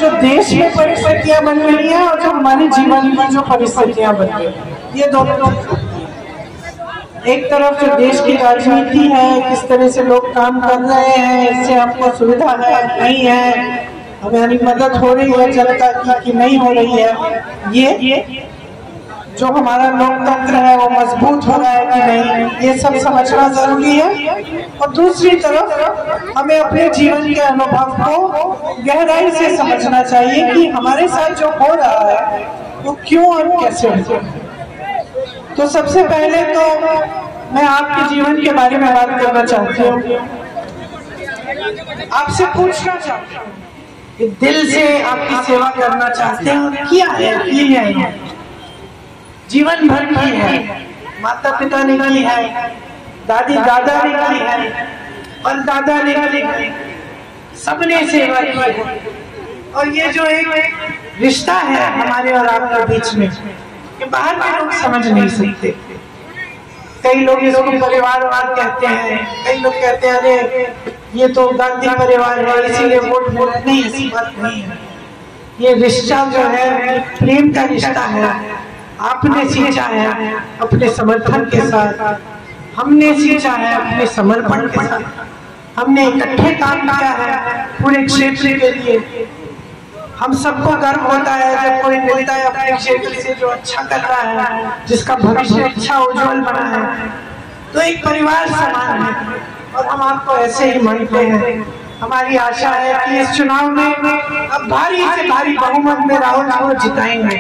जो देश में परिस्थितियां बन रही हैं और जो हमारे जीवन में जो परिस्थितियां बन रही हैं, ये दोनों, एक तरफ जो देश की राजनीति है, किस तरह से लोग काम कर रहे हैं, इससे आपको सुविधा है नहीं है, हमारी मदद हो रही है जनता की कि नहीं हो रही है, ये जो हमारा लोकतंत्र है वो मजबूत हो रहा है कि नहीं, ये सब समझना जरूरी है। और दूसरी तरफ हमें अपने जीवन के अनुभव को गहराई से समझना चाहिए कि हमारे साथ जो हो रहा है वो क्यों और कैसे हो। तो सबसे पहले तो मैं आपके जीवन के बारे में बात करना चाहती हूँ, आपसे पूछना चाहती हूँ कि दिल से आपकी सेवा करना चाहते हैं, किया है जीवन भर की है, माता पिता ने की है, दादी दादा ने की है, और दादा ने की, सबने सेवा की है। और ये जो एक रिश्ता है हमारे और आपके बीच में, कि बाहर के लोग समझ नहीं सकते। कई लोग इसको परिवारवाद कहते हैं, कई लोग कहते हैं अरे ये तो गांधी परिवार है इसीलिए वोट मिला, नहीं, ऐसी बात नहीं है। ये रिश्ता जो है प्रेम का रिश्ता है, आपने सींचा है अपने समर्थन के साथ, हमने सींचा है अपने समर्पण के साथ, हमने इकट्ठे काम किया है पूरे क्षेत्र के लिए। हम सबको गर्व होता है जब कोई मिलता है अपने क्षेत्र से जो अच्छा कर रहा है, जिसका भविष्य अच्छा उज्जवल बना है, तो एक परिवार समान है और हम आपको ऐसे ही मानते हैं। हमारी आशा है कि इस चुनाव में अब भारी से भारी बहुमत में राहुल जी को जिताएंगे।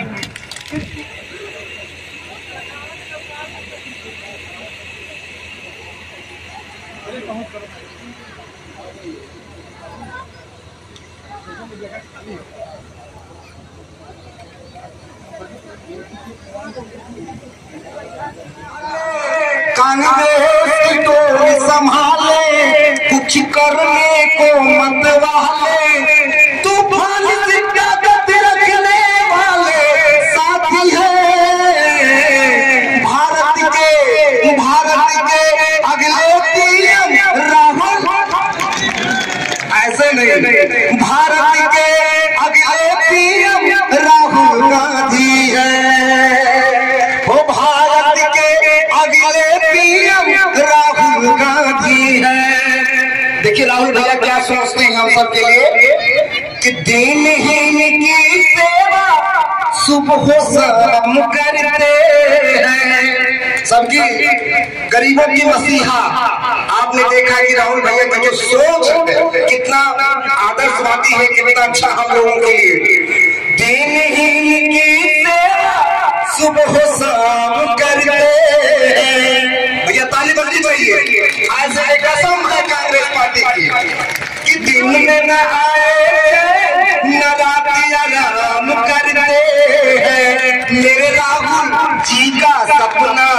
कांग्रेस की टोली संभाले, कुछ करने को मत वाले, तूफान से ताकत रखने वाले साथी है भारत के अगले पीएम राहुल। ऐसे नहीं, भारत के अगले पीएम राहुल गांधी है, वो भारत के अगले पीएम राहुल गांधी है। देखिए राहुल भैया क्या सोचते हैं हम सब के लिए कि दिनहीन की सेवा सुबह शाम करते हैं, सबकी गरीबों की मसीहा। आपने देखा कि राहुल भैया की जो सोच कितना आदर्शवादी है, कितना अच्छा हम लोगों के लिए। दिनहीन की सेवा सुबह शाम करते हैं, भैया ताली बजनी चाहिए। आज से कसम है कांग्रेस पार्टी की कि दिन में न आए न रात आराम करते हैं। मेरे राहुल जी का सपना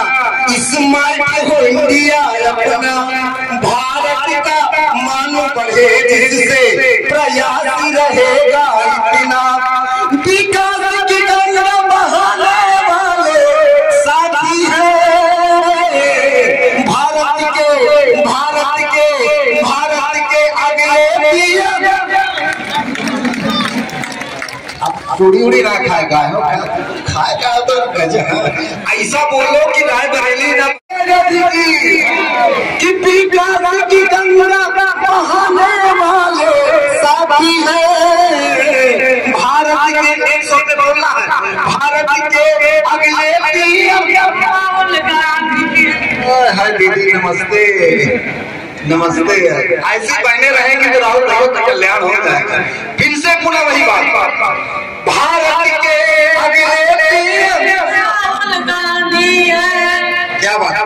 स्मार्ट हो इंडिया अपना, भारत का मानो बढ़े जिससे प्रयास रहेगा इतना, विकास की गंगा बहाने वाले साथी है भारत के अगले पीएम। अब चूड़ी उड़ी ना खाएगा, खाएगा तो गजब। ऐसा बोलो कि रायबरेली ना कि विकास की गंगा बहाने वाले साथी है भारत के, एक शब्द बोलना है, भारत के अगले पीएम राहुल गांधी। हाय दीदी नमस्ते, नमस्ते। ऐसे बने रहेंगे तो राहुल का कल्याण हो जाएगा। फिर से पुनः वही बात, भारत के अगले पीएम राहुल गांधी है। क्या बात,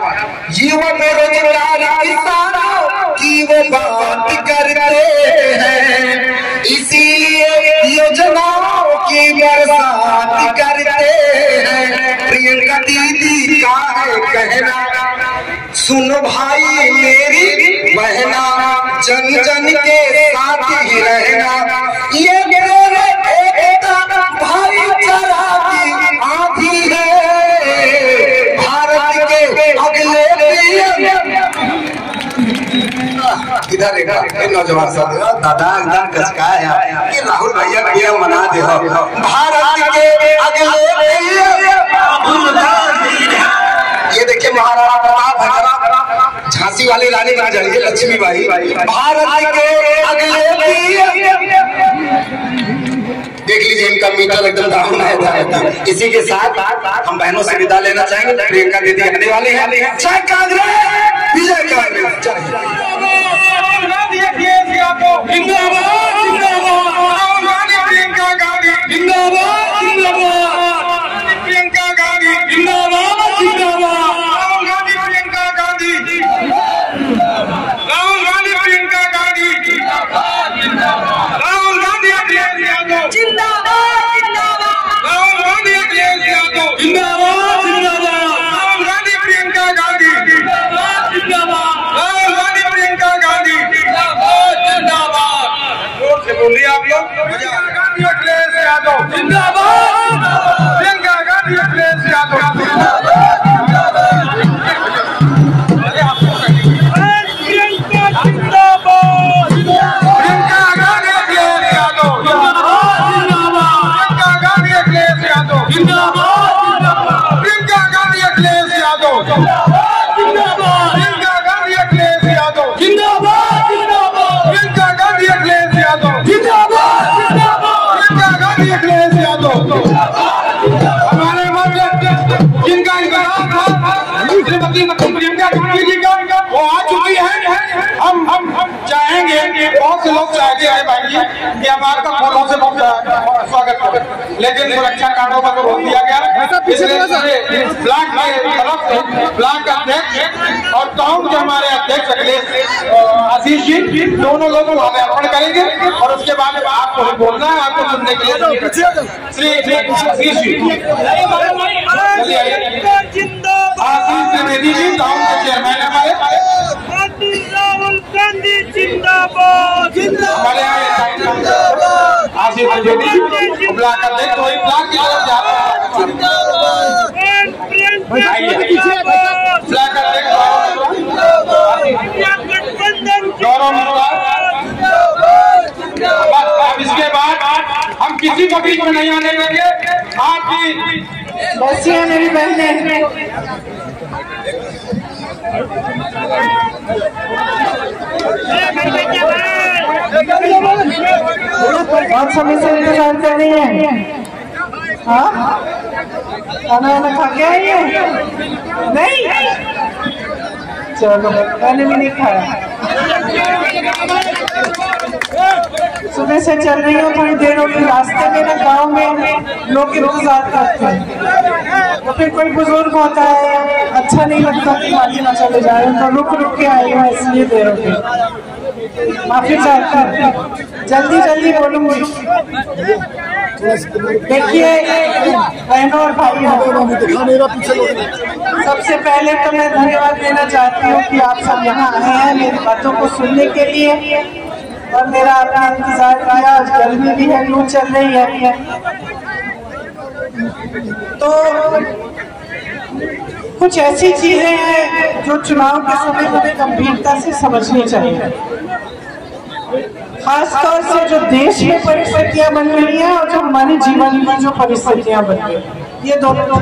युवा बेरोजगार किसानों की वो बात करते हैं, इसीलिए योजनाओं की बरसात करते हैं। प्रियंका दीदी का है कहना, सुनो भाई मेरी बहना, जन जन के साथ ही रहना, ये मेरे एकता भाईचारा की आंधी है भारत के अगले पीएम। इधर देखा नौजवान सब दादा एकदम कचका है ये राहुल भैया भैया मना दे भारत के अगले ये देखिए महाराणा प्रताप झांसी वाली रानी ना जाइए लक्ष्मीबाई भारत के अगले देख लीजिए इनका मीटर एकदम डाउन है। इसी के साथ हम बहनों से विदा लेना चाहेंगे। प्रियंका दीदी आने वाली है। जय कांग्रेस, विजय कांग्रेस। प्रियंका गांधी जिंदाबाद, प्रियंका गांधी जिंदाबाद, राहुल गांधी प्रियंका गांधी, राहुल गांधी प्रियंका गांधी, राहुल गांधी अखिलेश यादव जिंदाबाद, राहुल गांधी अखिलेश यादव जिंदाबाद, राहुल गांधी प्रियंका गांधी जिंदाबाद, राहुल गांधी प्रियंका गांधी जिंदाबाद। जोर से बोलिए आप लोग। गांधी अखिलेश यादव जिंदाबाद, प्रियंका गांधी अखिलेश यादव जिंदाबाद, प्रियंका जिंदाबाद, प्रियंका गांधी अखिलेश यादव जिंदाबाद, प्रियंका गांधी अखिलेश यादव जिंदाबाद, प्रियंका गांधी अखिलेश यादव जिंदाबाद, प्रियंका गांधी अखिलेश यादव जिंदाबाद, प्रियंका गांधी अखिलेश यादव जिंदाबाद, प्रियंका गांधी अखिलेश यादव। हमारे जिनका इंतजार था श्रीमती प्रियंका गांधी जी का वो आ चुकी है। हम चाहेंगे बहुत से लोग चाहते हैं भाई जी कि हम आपका फूलों से स्वागत करें, लेकिन सुरक्षा कारणों पर रोक दिया गया। इसलिए ब्लॉक के तरफ से ब्लॉक अध्यक्ष और टाउन के हमारे अध्यक्ष अखिलेश आशीष जी दोनों लोग अर्पण करेंगे और उसके बाद आपको बोलना है, आपको सुनने के लिए श्री आशीष जी आशीष द्विवेदी जी टाउन के चेयरमैन हमारे। राहुल गांधी जिंदाबाद, हमारे आशीष द्विवेदी जी ब्लॉक अध्यक्ष वही ब्लॉक की तरफ जाते हैं। ब्लॉक अध्यक्ष गौरव मिश्रा। अब इसके बाद हम किसी को बीच में नहीं आने देंगे। आपकी बसिया मेरी बहनें बहुत समय से इंतजार कर रही है। हाँ खाना वाना खा के आई है? नहीं चलो मैंने भी नहीं खाया। सुबह से चल रही हूँ, थोड़ी देर होगी। रास्ते में ना गाँव में लोग इंतजार करते हैं, तो फिर कोई बुजुर्ग होता है अच्छा नहीं लगता कि खाली ना चले जाए, तो रुक के आई हूँ इसलिए देर होगी। माफी चाहता हूँ, जल्दी जल्दी बोलूंगी। देखिए बहनों और भाइयों, सबसे पहले तो मैं धन्यवाद देना चाहती हूँ कि आप सब यहाँ आए हैं मेरी बातों को सुनने के लिए और मेरा आपका इंतजार किया। आज गर्मी भी है, लू चल रही है, तो कुछ ऐसी चीजें हैं जो चुनाव के समय हमें गंभीरता से समझनी चाहिए, खासतौर से जो देश में परिस्थितियां बन रही हैं और जो हमारे जीवन में जो परिस्थितियां बन रही हैं। ये दोनों,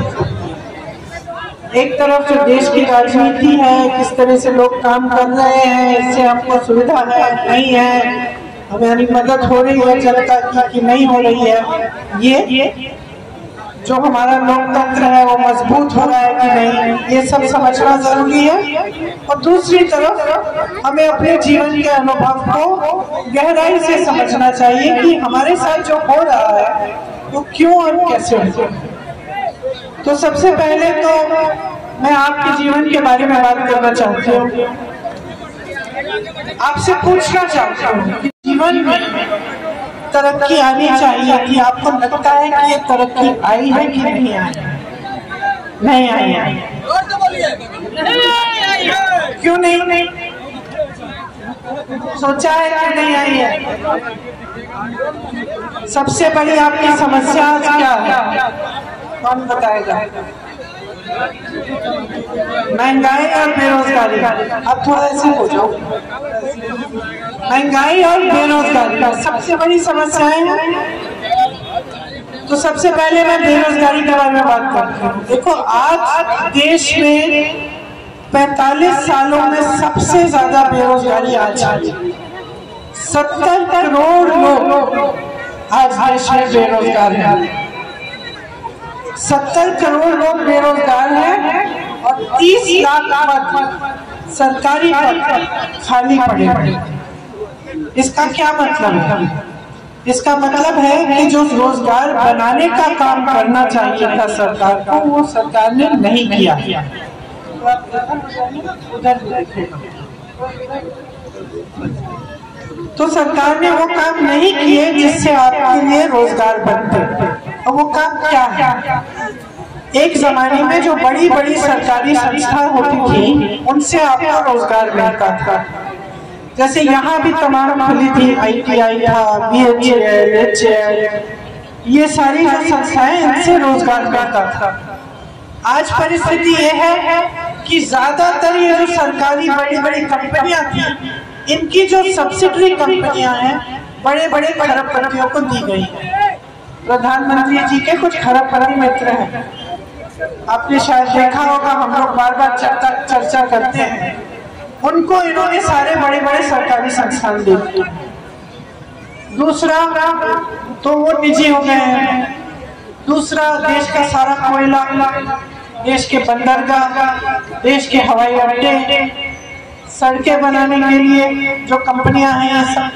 एक तरफ जो देश की राजनीति है, किस तरह से लोग काम कर रहे हैं, इससे हमको सुविधा है नहीं है, हमारी मदद हो रही है जनता की कि नहीं हो रही है, ये जो हमारा लोकतंत्र है वो मजबूत हो रहा है कि नहीं, ये सब समझना जरूरी है। और दूसरी तरफ हमें अपने जीवन के अनुभव को गहराई से समझना चाहिए कि हमारे साथ जो हो रहा है वो क्यों और कैसे हो। तो सबसे पहले तो मैं आपके जीवन के बारे में बात करना चाहती हूँ, आपसे पूछना चाहती हूँ कि जीवन में तरक्की आनी चाहिए कि आपको लगता है कि ये तरक्की आई है कि नहीं आई? नहीं आई है। क्यों नहीं सोचा है कि नहीं आई है? सबसे बड़ी आपकी समस्या क्या है, कौन बताएगा? महंगाई और बेरोजगारी, अब थोड़ा ऐसे हो जाओ। महंगाई और बेरोजगारी सबसे बड़ी समस्याएं हैं। तो सबसे पहले मैं बेरोजगारी के बारे में बात करती हूँ। देखो, आज देश में 45 सालों में सबसे ज्यादा बेरोजगारी आज है। 70 करोड़ लोग आज देश में बेरोजगार हैं। 70 करोड़ लोग बेरोजगार हैं और 30 लाख पद सरकारी पद खाली पड़े हैं। इसका क्या मतलब है? इसका मतलब है कि जो रोजगार बनाने का काम करना चाहिए था सरकार को, वो सरकार ने नहीं किया। तो सरकार ने वो काम नहीं किए जिससे आपके लिए रोजगार बनते। और वो काम क्या है? एक जमाने में जो बड़ी बड़ी सरकारी संस्था होती थी, उनसे आपको रोजगार मिलता था। जैसे यहाँ भी तमाम खुली थी, ITI था, BHEL, HAL, ये सारी जो संस्थाएं, इनसे रोजगार मिलता था। आज परिस्थिति ये है कि ज्यादातर ये जो सरकारी बड़ी बड़ी कंपनियां थी, इनकी जो सब्सिडरी कंपनियां हैं, बड़े बड़े खरबपतियों को दी गई है। प्रधानमंत्री जी के कुछ खरबपति मित्र हैं, आपने शायद देखा होगा, हम लोग बार बार चर्चा करते हैं। उनको इन्होंने सारे बड़े बड़े सरकारी संस्थान दे दिए। दूसरा तो वो निजी हो गए हैं। दूसरा, देश का सारा कोयला, देश के बंदरगाह, देश के हवाई अड्डे, सड़कें बनाने के लिए जो कंपनियां हैं,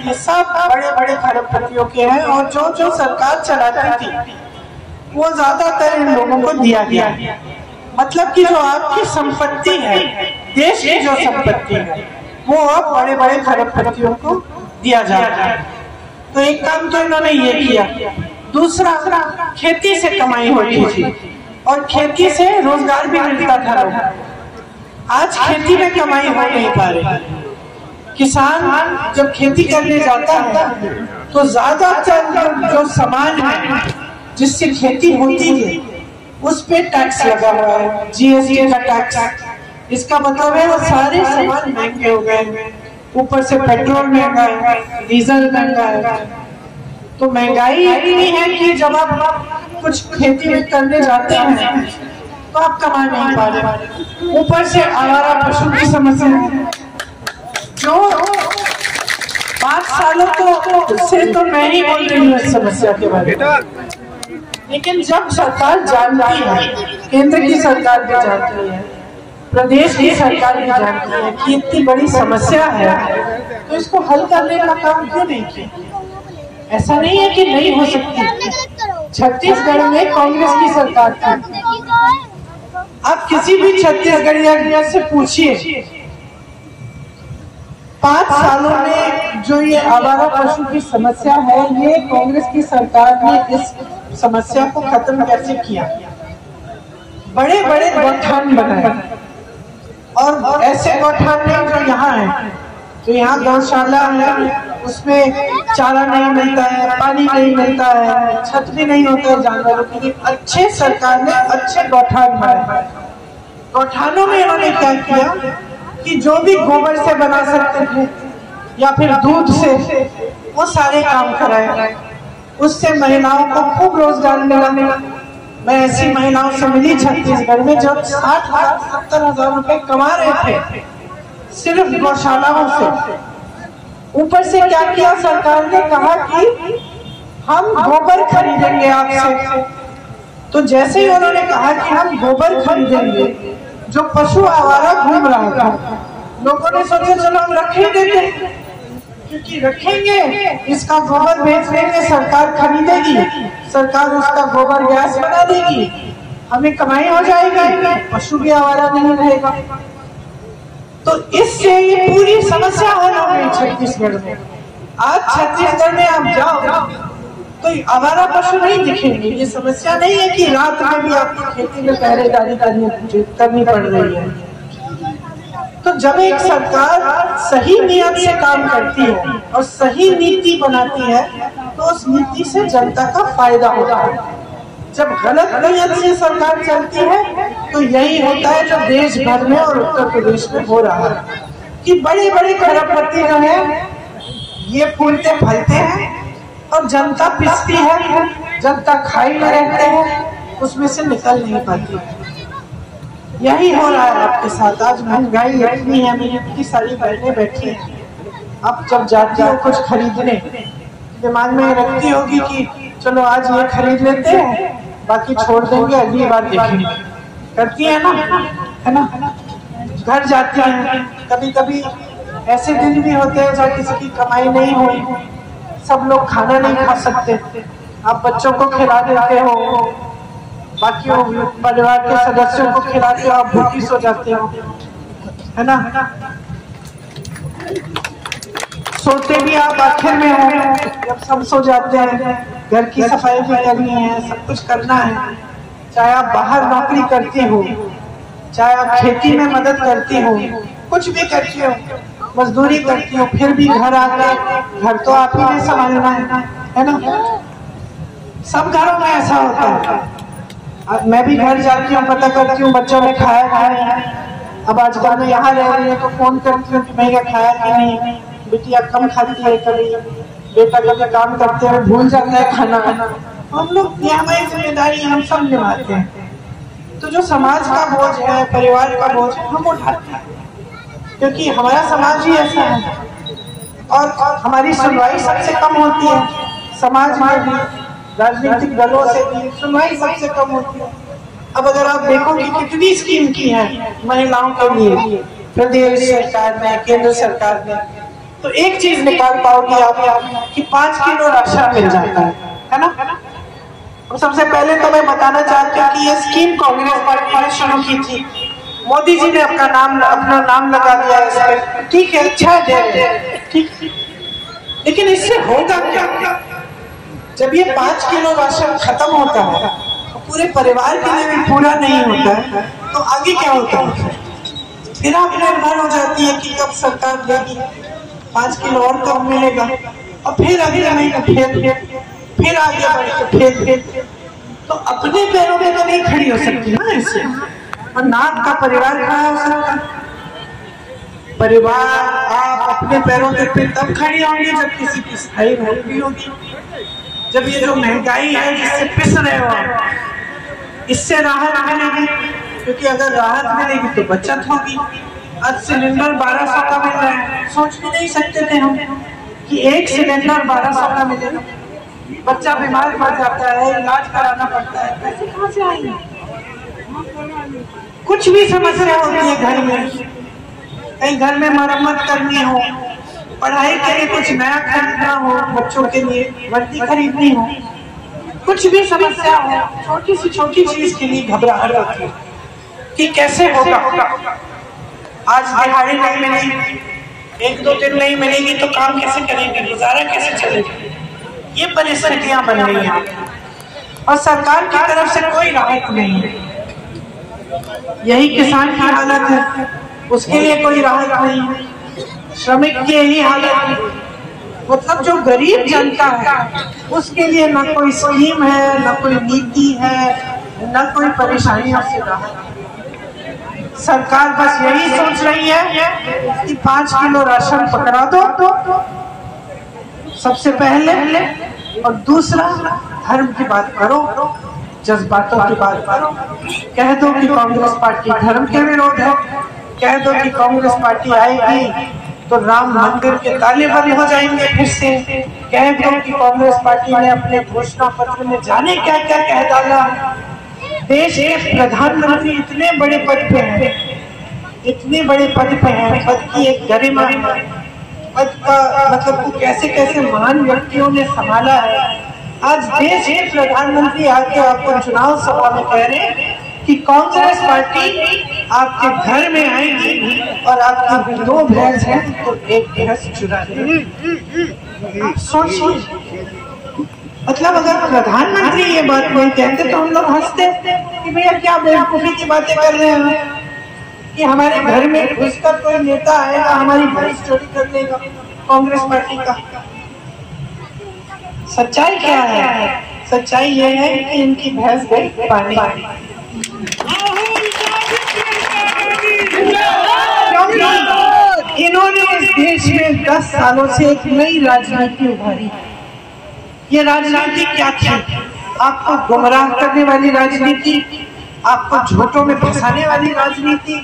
ये सब बड़े बड़े खरबपतियों के हैं। और जो सरकार चलाती थी, वो ज्यादातर इन लोगों को दिया गया। मतलब कि जो आपकी संपत्ति है, देश की जो संपत्ति है, वो अब बड़े बड़े खरबपतियों को दिया जा रहा है। तो एक काम तो इन्होंने ये किया। दूसरा, खेती से कमाई होती थी और खेती से रोजगार भी मिलता था लोगों। आज खेती में कमाई हो नहीं पा रही। किसान जब खेती करने जाता है तो ज्यादातर जो सामान है जिससे खेती होती है, उस पे टैक्स लगा हुआ है, GST का टैक्स। इसका मतलब है वो सारे सामान महंगे हो गए, ऊपर से पेट्रोल महंगा है, डीजल महंगा है। तो महंगाई इतनी है कि जब आप कुछ खेती में करने जाते हैं तो आप कमा नहीं पा रहे। ऊपर से आवारा पशु की समस्या है, जो 5 सालों से तो मैं ही बोल रही हूँ इस समस्या के बारे में। लेकिन जब सरकार जानती है, केंद्र की सरकार भी जानती है, प्रदेश की सरकार भी जानती है कि इतनी बड़ी समस्या है, तो इसको हल करने का काम क्यों नहीं किया? ऐसा नहीं है कि नहीं हो सकती। छत्तीसगढ़ में कांग्रेस की सरकार थी। आप किसी भी छत्तीसगढ़िया से पूछिए, 5 सालों में जो ये आवारा पशु की समस्या है, ये कांग्रेस की सरकार ने इस समस्या को खत्म कैसे किया? बड़े बड़े गौठान बनाए, और ऐसे गौठान नहीं जो यहाँ है। तो यहाँ गौशाला है, उसमें चारा नहीं मिलता है, पानी नहीं मिलता है, छत भी नहीं होता है जानवरों के लिए। अच्छे सरकार ने अच्छे गौठान बनाए। गौठानों में इन्होंने क्या किया कि जो भी गोबर से बना सकते थे या फिर दूध से, वो सारे काम कराए। उससे महिलाओं को खूब रोजगार मिला। मैं ऐसी महिलाओं से मिली छत्तीसगढ़ में जो 60,000-70,000 रुपए कमा रहे थे सिर्फ गौशालाओं से। ऊपर से क्या किया सरकार ने? कहा कि हम गोबर खरीदेंगे आपसे। तो जैसे ही उन्होंने कहा कि हम गोबर खरीदेंगे, जो पशु आवारा घूम रहा था, लोगों ने सोचा चलो हम रख ही देंगे, क्योंकि रखेंगे इसका गोबर बेच देंगे, सरकार खरीदेगी, सरकार उसका गोबर गैस बना देगी, हमें कमाई हो जाएगी, पशु भी आवारा नहीं रहेगा। तो इससे ये पूरी समस्या हल हो गई छत्तीसगढ़ में। आज छत्तीसगढ़ में आप जाओ तो आवारा पशु नहीं दिखेंगे। ये समस्या नहीं है कि रात में भी आपको खेती में पहरेदारी करनी पड़ रही है। तो जब एक सरकार सही नियत से काम करती है और सही नीति बनाती है, तो उस नीति से जनता का फायदा होता है। जब गलत नीयत से सरकार चलती है तो यही होता है जो देश भर में और उत्तर प्रदेश में हो रहा है कि बड़ी बड़ी खरबपत्ती जो है ये फूलते फलते हैं और जनता पिसती है, जनता खाई में रहते हैं, उसमें से निकल नहीं पाती। यही हो रहा है आपके साथ। आज महंगाई इतनी है, मेरी इतनी सारी बहनें बैठी हैं, अब जब जाती हो कुछ खरीदने दिमाग में रखती होगी कि चलो आज ये खरीद लेते हैं, बाकी छोड़ देंगे, अगली बार देखेंगे, करती है ना। घर जाती हैं, कभी कभी ऐसे दिन भी होते हैं जब किसी की कमाई नहीं हो, सब लोग खाना नहीं खा सकते, आप बच्चों को खिला देते हो, बाकी परिवार के सदस्यों को खिलाते हो, आप भूखी सो जाते हो, है ना। सोते भी आप आखिर में हो, जब सब सो जाते हैं, घर की सफाई भी करनी है, सब कुछ करना है। चाहे आप बाहर नौकरी करती हो, चाहे आप खेती में मदद करती हो, कुछ भी करती हो, मजदूरी करती हो, फिर भी घर आके घर तो आप ही ने संभालना है ना। सब घरों में ऐसा होता है। अब मैं भी घर जाती हूँ, पता करती हूँ बच्चों ने खाया खाया। अब आजकल मैं यहाँ रह रही हूँ तो फोन करती हूँ कि भैया खाया कि नहीं, बिटिया कम खाती है, कभी बेटा कभी काम करते हैं भूल जाता है खाना। हम लोग ये हमारी जिम्मेदारी हम सब निभाते हैं। तो जो समाज का बोझ है, परिवार का बोझ है, हम उठाते हैं, क्योंकि हमारा समाज ही ऐसा है और हमारी सुनवाई सबसे कम होती है। समाज में भी, राजनीतिक दलों से भी सुनवाई सबसे कम होती है। अब अगर आप देखो कि कितनी स्कीम की है महिलाओं के लिए प्रदेश सरकार ने, केंद्र सरकार ने, तो एक चीज निकाल पाओगे आप कि 5 किलो राशन मिल जाता है ना। और सबसे पहले तो मैं बताना चाहती हूँ कि ये स्कीम कांग्रेस पार्टी ने शुरू की थी, मोदी जी ने अपना नाम लगा दिया इसमें, ठीक है, अच्छा है, ठीक, लेकिन इससे होगा क्या? जब ये 5 किलो राशन खत्म होता है तो पूरे परिवार के लिए भी पूरा नहीं होता है, तो आगे क्या होता है? फिर आप निर्भर हो जाती है कि कब सरकार देगी, 5 किलो और कब मिलेगा, और फिर अगले महीने फिर आगे बढ़े, फिर तो अपने पैरों में तो नहीं खड़ी हो सकती ना इससे। और ना आपका परिवार खड़ा हो सकता। परिवार आप अपने पैरों पे तब खड़ी होंगी जब किसी की स्थायी नौकरी होगी, जब ये जो महंगाई है जिससे पिस रहे हो इससे राहत मिलेगी, क्योंकि अगर राहत मिलेगी तो बचत होगी। आज सिलेंडर 1200 का मिल रहा है, सोच भी नहीं सकते थे हम कि एक सिलेंडर 1200 का मिलेगा। बच्चा बीमार पड़ जाता है, इलाज कराना पड़ता है, पैसे कहाँ से आएंगे? कुछ भी समस्या होती है घर में, कहीं घर में मरम्मत करनी हो, पढ़ाई के लिए कुछ नया खरीदना हो, बच्चों के लिए वर्दी खरीदनी हो, कुछ भी समस्या हो, छोटी सी छोटी चीज के लिए घबराहट होती है कि कैसे होगा। आज दिहाड़ी नहीं मिलेगी, 1-2 दिन नहीं मिलेगी तो काम कैसे करेंगे, गुजारा कैसे चलेगा? ये परिस्थितियां बन रही हैं और सरकार की तरफ से कोई राहत नहीं है। यही किसान की हालत है, उसके लिए कोई राहत नहीं है। श्रमिक की यही हालत है, मतलब जो गरीब जनता है उसके लिए न कोई स्कीम है, न कोई नीति है, न कोई परेशानियों से राहत। सरकार बस यही सोच रही है कि 5 किलो राशन पकड़ा दो सबसे पहले, और दूसरा धर्म की बात करो, जज्बातों की बात करो। कह दो कि कांग्रेस पार्टी धर्म के विरोध है, कह दो कि कांग्रेस पार्टी आएगी तो राम मंदिर के ताले बंद हो जाएंगे फिर से, कह दो कि कांग्रेस पार्टी ने अपने घोषणा पत्र में जाने क्या क्या कह डाला। देश के प्रधानमंत्री इतने बड़े पद पे हैं, इतने बड़े पद पे हैं, पद की एक गरिमा, पद का मतलब कैसे कैसे महान व्यक्तियों ने संभाला है। आज देश के प्रधानमंत्री आके आपको चुनाव सभा में कह रहे हैं कि कांग्रेस पार्टी आपके घर में आएगी और आपकी 2 भैंस हैं तो 1 भैंस चुरा लेगी। आप सोचिए, मतलब अगर प्रधानमंत्री ये बात नहीं कहते तो हम लोग हंसते कि भैया क्या बेवकूफी की बातें कर रहे हैं कि हमारे घर में घुसकर कोई नेता आएगा हमारी भैंस चोरी कर लेगा कांग्रेस पार्टी का। सच्चाई क्या है? सच्चाई ये है कि इनकी भैंस गई पानी। इन्होंने इस देश में 10 सालों से एक नई राजनीति उभारी। ये राजनीति क्या थी? आपको गुमराह करने वाली राजनीति, आपको झूठों में फंसाने वाली राजनीति,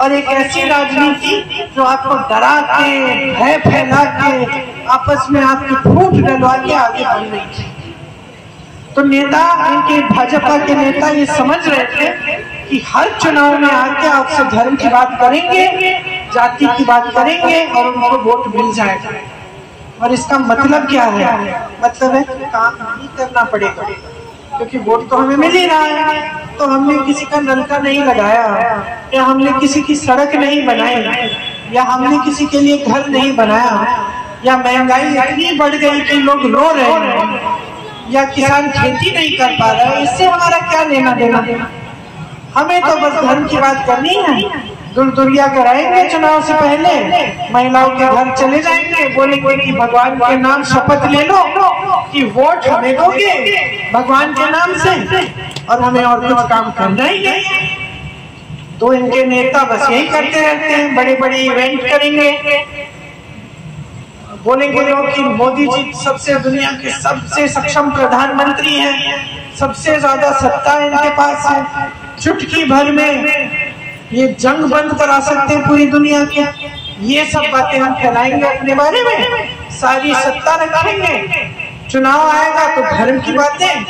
और एक ऐसी राजनीति जो आपको डरा के, भय फैला के, आपस में आपकी फूट डलवा के आगे बढ़ रही थी। तो नेता, इनके भाजपा के नेता ये समझ रहे थे कि हर चुनाव में आके आपसे धर्म की बात करेंगे, जाति की बात करेंगे और उनको वोट मिल जाएगा। और इसका मतलब क्या है? मतलब है कि काम नहीं करना पड़ेगा, क्योंकि वोट तो हमें मिल ही रहा है। तो हमने किसी का नलका नहीं लगाया, या हमने किसी की सड़क नहीं बनाई, या हमने किसी के लिए घर नहीं बनाया, या महंगाई इतनी बढ़ गई कि लोग रो रहे हैं, या किसान खेती नहीं कर पा रहा है। इससे हमारा क्या लेना देना? हमें तो बस धर्म की बात करनी है। दुर्दुरिया कराएंगे चुनाव से पहले, महिलाओं के घर चले जाएंगे, बोलेंगे कि भगवान के नाम शपथ ले लो कि वोट हमें दोगे भगवान के नाम से, और हमें और कुछ काम करना ही नहीं। तो इनके नेता बस यही करते रहते हैं, बड़े बड़े इवेंट करेंगे, बोलेंगे लोग कि मोदी जी सबसे दुनिया के सबसे सक्षम प्रधानमंत्री हैं, सबसे ज्यादा सत्ता इनके पास है, चुटकी भर में ये जंग बंद करा सकते हैं पूरी दुनिया की। ये सब बातें हम फैलाएंगे अपने बारे में, सारी सत्ता रखेंगे। चुनाव आएगा तो धर्म की बातें,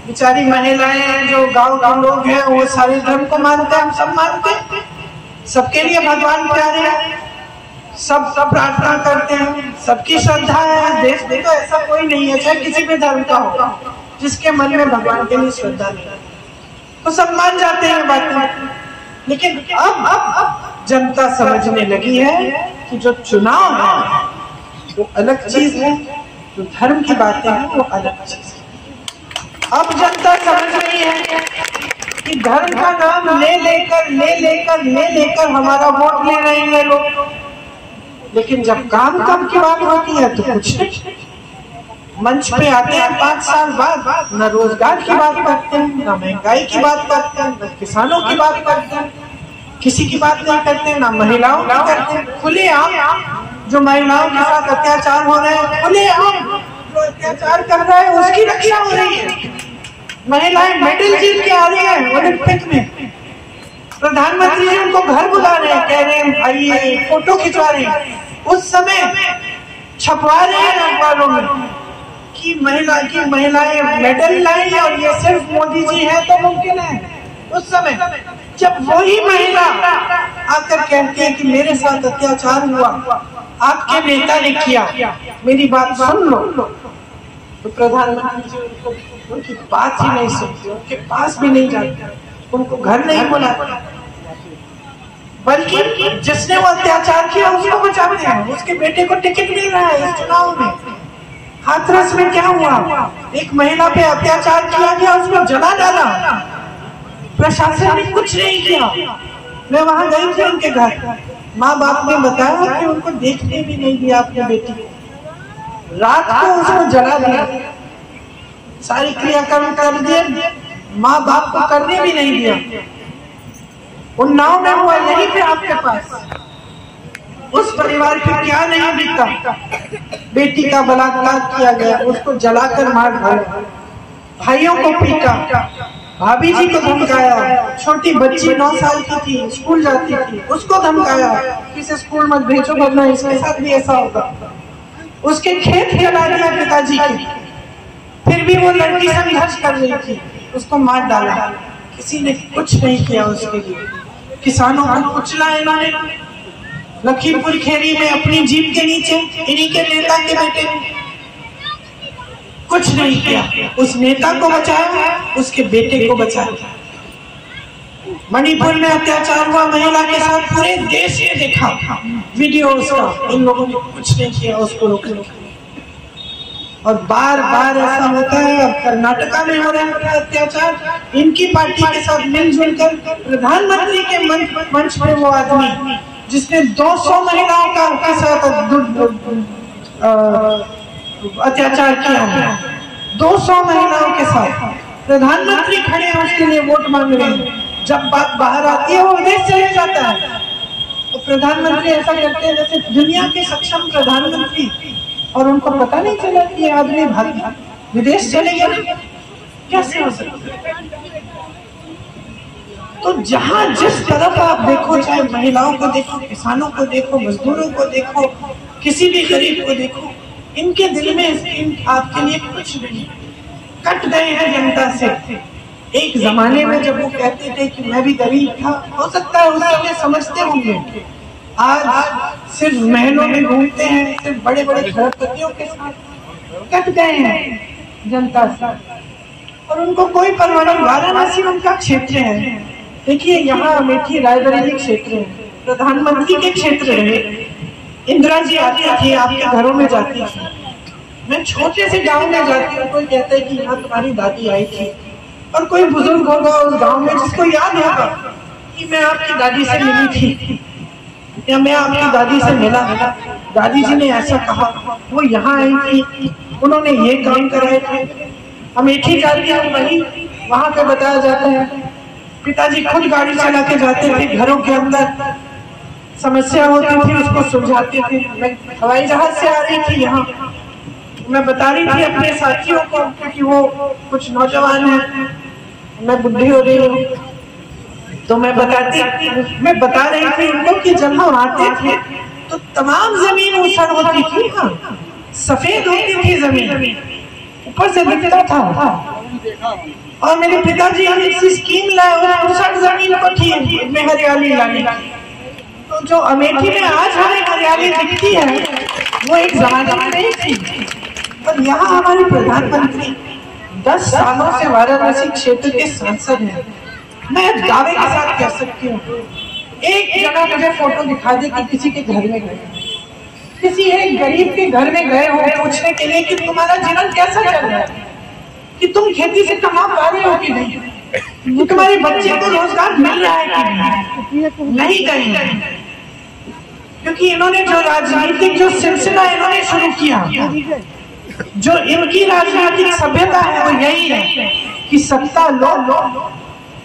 बेचारी महिलाएं जो गांव के लोग हैं वो सारे धर्म को मानते हैं, हम सब मानते हैं, सबके लिए भगवान प्यारे हैं, सब प्रार्थना करते हैं, सबकी श्रद्धा है। देश में तो ऐसा कोई नहीं है, चाहे किसी भी धर्म का हो, जिसके मन में भगवान के लिए श्रद्धा नहीं है, तो सब मान जाते हैं बातें। लेकिन अब जनता समझने लगी है कि जो चुनाव है वो अलग चीज है, जो धर्म की बातें हैं वो अलग चीज है। अब जनता समझ रही है कि धर्म का नाम ले लेकर हमारा वोट ले रहे हैं लोग, लेकिन जब काम की बात होती है तो कुछ नहीं। मंच पे आते हैं 5 साल बाद, न रोजगार की बात करते हैं, न महंगाई की बात करते हैं, न किसानों की बात करते हैं, किसी की बात नहीं करते, न महिलाओं की करते हैं। खुलेआम जो महिलाओं के साथ अत्याचार हो रहे हैं, खुलेआम जो अत्याचार कर रहा है उसकी रक्षा हो रही है। महिलाएं मेडल जीत के आ रही है ओलंपिक में, प्रधानमंत्री जी उनको घर बुला रहे हैं, कह रहे हैं आइए, फोटो खिंचवा रहे हैं। उस समय छपवा रहे हैं अखबारों में कि महिलाएं मेडल लाई और ये सिर्फ मोदी जी है तो मुमकिन है। उस समय जब वही महिला आकर कहती है कि मेरे साथ अत्याचार हुआ, आपके नेता ने किया, मेरी बात सुन लो, तो प्रधानमंत्री जी उनकी बात ही नहीं सुनते, उनके पास भी नहीं जाते, उनको घर नहीं बुलाते, बल्कि जिसने वो अत्याचार किया उसको बचाते हैं। उसके बेटे को टिकट मिल रहा है इस चुनाव में। हाथरस में क्या हुआ? एक महिला पे अत्याचार किया गया, उसको जला डाला, प्रशासन ने कुछ नहीं किया। मैं वहां गई थी उनके घर, माँ बाप ने बताया कि उनको देखने भी नहीं दिया अपनी बेटी को, रात को उसको जला दिया, सारी क्रियाक्रम कर दिए, माँ बाप को करने भी नहीं दिया। उन्नाव में हुआ यहीं पे आपके पास। उस परिवार पे क्या नहीं बीता, बेटी का बलात्कार किया गया, उसको जलाकर मार डाला, भाइयों को पीटा, भाभी जी को धमकाया, छोटी बच्ची 9 साल की थी, स्कूल जाती थी, उसको धमकाया किसी स्कूल मत भेजो वरना इसके साथ भी ऐसा होगा। उसके खेत जला दिया पिताजी के, फिर भी वो लड़की संघर्ष कर रही थी, उसको मार डाला, किसी ने कुछ नहीं किया उसके लिए। किसानों को कुचला इन्होंने, लखीमपुर खेरी में अपनी जीप के नीचे इन्हीं के नेता के बेटे कुछ नहीं किया, उस नेता को बचाया, उसके बेटे को बचाया। मणिपुर में अत्याचार हुआ महिला के साथ, पूरे देश ने देखा वीडियो उसका, इन लोगों ने कुछ नहीं किया उसको रोकने के लिए। और बार बार ऐसा होता है। अब कर्नाटका में हो रहा है अत्याचार, इनकी पार्टी के साथ मिलजुल कर प्रधानमंत्री के मंच पे वो आदमी जिसने 200 महिलाओं का के साथ अत्याचार किया है, 200 महिलाओं के साथ प्रधानमंत्री खड़े हैं, उसके लिए वोट मांग रहे हैं। जब बात बाहर आती है वो विदेश चले जाता है। तो प्रधानमंत्री ऐसा करते हैं जैसे दुनिया के सक्षम प्रधानमंत्री, और उनको पता नहीं चला कि ये आदमी विदेश चले गए। कैसे हो सकता है? तो जहां जिस तरफ आप देखो, चाहे महिलाओं को देखो, किसानों को देखो, मजदूरों को देखो, किसी भी गरीब को देखो, इनके दिल में आपके लिए कुछ नहीं, कट गए हैं जनता से। एक जमाने में जब वो कहते थे कि मैं भी गरीब था, हो सकता है उस समय समझते होंगे। आज सिर्फ महलों में घूमते हैं, सिर्फ बड़े बड़े खरबपतियों के साथ कट गए हैं जनता से, और उनको कोई परवाह नहीं। वाराणसी उनका क्षेत्र है। देखिए यहाँ अमेठी रायबरेली क्षेत्र है, प्रधानमंत्री के क्षेत्र है। इंदिरा जी आती थी, आपके घरों में जाती थी। मैं छोटे से गांव में जाती हूँ, कोई कहता है कि यहाँ तुम्हारी दादी आई थी, और कोई बुजुर्ग होगा उस गांव में जिसको याद होगा कि मैं आपकी दादी से मिली थी, या मैं आपकी दादी से मिला, दादी जी ने ऐसा कहा, वो यहाँ आई थी, उन्होंने ये काम कराए थे। अमेठी जाती हूँ, वही वहां पे बताया जाता है पिताजी खुद गाड़ी चला के जाते थे, घरों के अंदर समस्या होती थी उसको सुलझाते थे। मैं हवाई जहाज से आ रही थी यहाँ, मैं बता रही थी अपने साथियों को, क्योंकि वो कुछ नौजवान हैं, मैं बुढ़ी हो रही हूँ, तो मैं बता रही थी उनको कि जब हम आते थे तो तमाम जमीन ऊसर होती थी, हाँ, सफेद होती थी जमीन, ऊपर से दिखता था। और मेरे पिताजी हम ऐसी स्कीम लाए ऊसर जमीन को ठीक में हरियाली लाने की। तो जो अमेठी में आज हमें हरियाली दिखती है वो एक जमाने में नहीं थी। और यहाँ हमारे प्रधानमंत्री 10 सालों से वाराणसी क्षेत्र के सांसद हैं। मैं दावे के साथ कह सकती हूँ, एक जगह मुझे फोटो दिखा दे कि किसी के घर में गए, किसी एक गरीब के घर में गए हो पूछने के लिए कि तुम्हारा जीवन कैसा चल रहा है, कि तुम खेती से कमा पा रहे हो कि नहीं, कि तुम्हारे बच्चे को रोजगार मिल रहा है कि नहीं कहीं। क्योंकि इन्होंने जो राजनीतिक जो सिलसिला इन्होंने शुरू किया, जो इनकी राजनीतिक सभ्यता है वो यही है कि सत्ता लो,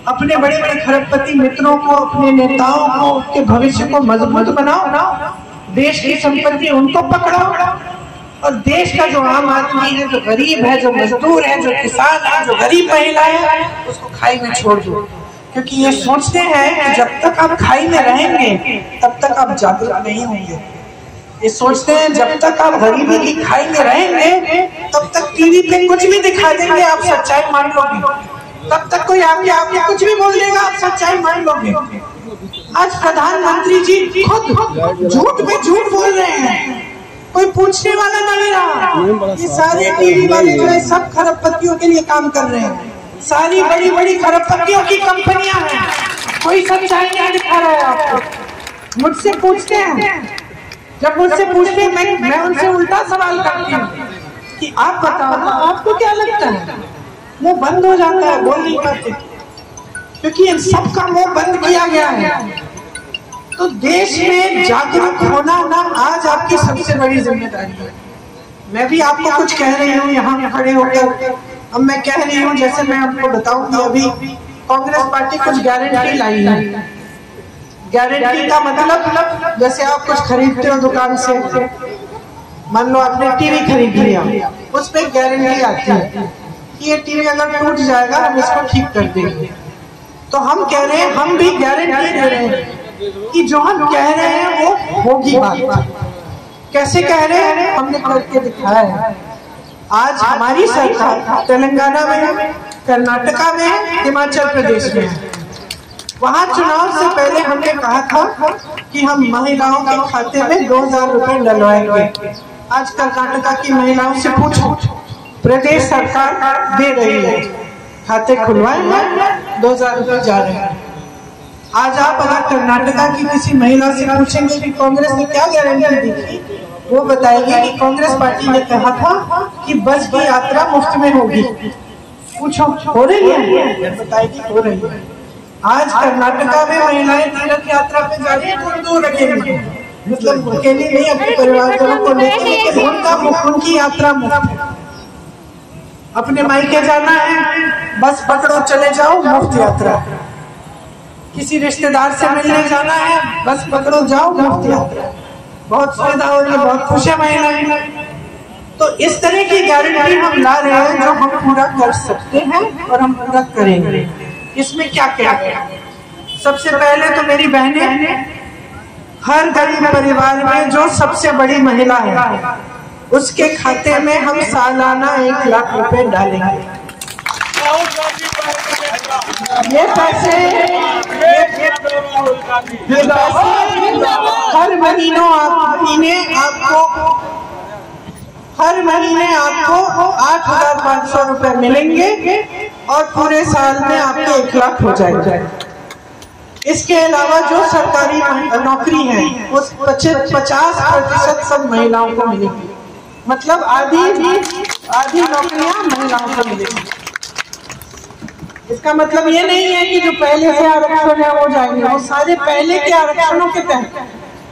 अपने बड़े बड़े खरबपति मित्रों को, अपने नेताओं को, उनके भविष्य को मजबूत बनाओ, देश की संपत्ति उनको पकड़ाओ, और देश का जो आम आदमी है, जो गरीब है, जो मजदूर है, जो किसान है, जो गरीब महिला है, उसको खाई में छोड़ दो। क्योंकि ये सोचते हैं कि जब तक आप खाई में रहेंगे तब तक आप जागरूक नहीं होंगे। ये सोचते हैं जब तक आप गरीबी की खाई में रहेंगे तब तक टीवी पे कुछ भी दिखा देंगे आप सच्चाई मान लोगे, तब तक कोई आगे आपके कुछ भी बोल देगा आप सच्चाई मान लोगे। आज प्रधानमंत्री जी खुद झूठ पे झूठ बोल रहे हैं, कोई पूछने वाला नहीं रहा। ये सारे टीवी वाले जो है सब खरबपतियों के लिए काम कर रहे हैं, सारी बड़ी बड़ी खरबपतियों की कंपनियां हैं, कोई सच्चाई नहीं दिखा रहा है आपको। मुझसे पूछते हैं, जब मुझसे पूछते हैं मैं उनसे उल्टा सवाल करती हूँ कि आप बताओ ना, आपको क्या लगता है? मुंह बंद हो जाता है, बोल नहीं पाते, क्योंकि इन सबका मुंह बंद किया गया है। तो देश में जागरूक होना ना आज आपकी सबसे बड़ी जिम्मेदारी है। मैं भी आपको कुछ कह रही हूँ यहाँ खड़े होकर, अब मैं कह रही हूँ, जैसे मैं आपको बताऊंगी, अभी कांग्रेस पार्टी कुछ गारंटी लाई है। गारंटी का मतलब जैसे आप कुछ खरीदते हो दुकान से, मान लो आपने टीवी खरीद लिया, उस पर गारंटी आती है कि ये टीवी अगर टूट जाएगा हम इसको ठीक कर देंगे। तो हम कह रहे हैं, हम भी गारंटी दे रहे हैं कि जो हम कह रहे हैं वो होगी बात। कैसे कह रहे हैं? हमने करके दिखाया है। आज हमारी सरकार तेलंगाना में, कर्नाटका में, हिमाचल प्रदेश में है। वहाँ चुनाव से पहले हमने कहा था कि हम महिलाओं के खाते में 2000 रुपए डलवाएंगे। आज कर्नाटका की महिलाओं से पूछो, प्रदेश सरकार दे रही है, खाते खुलवाए हैं, 2000 रुपए जा रहे हैं। आज आप अगर कर्नाटका की किसी महिला से पूछेंगे कि कांग्रेस ने क्या गारंटी दी थी, वो बताएगी कि कांग्रेस पार्टी ने कहा था कि बस की यात्रा मुफ्त में होगी। पूछो हो रही है? बताएगी हो रही है। आज कर्नाटका में महिलाएं तीर्थ यात्रा पे जा रही है, थोड़ी दूर रखेंगे, मतलब अकेली नहीं, अपने परिवार को लेकर, उनकी यात्रा मुफ्त। अपने मायके जाना है, बस पकड़ो चले जाओ, मुफ्त यात्रा। किसी रिश्तेदार से मिलने जाना है, बस पकड़ो जाओ, मुफ्त यात्रा। बहुत सुविधा हो रही है, बहुत खुश है महिलाएं। तो इस तरह की गारंटी हम ला रहे हैं जो हम पूरा कर सकते हैं और हम पूरा करेंगे। इसमें क्या क्या है? सबसे पहले तो मेरी बहनें, हर गरीब परिवार में जो सबसे बड़ी महिला है उसके खाते में हम सालाना 1 लाख रुपए डालेंगे। ये पैसे हर महीने आपको 8,500 रुपए मिलेंगे और पूरे साल में आपके 1 लाख हो जाएगा। इसके अलावा जो सरकारी नौकरी है उस 50% सब महिलाओं को मिलेगी, मतलब आधी नौकरियां महिलाओं को मिलेगी। इसका मतलब ये नहीं है कि जो पहले से आरक्षण है वो जाएंगे, वो सारे पहले के आरक्षणों के तहत।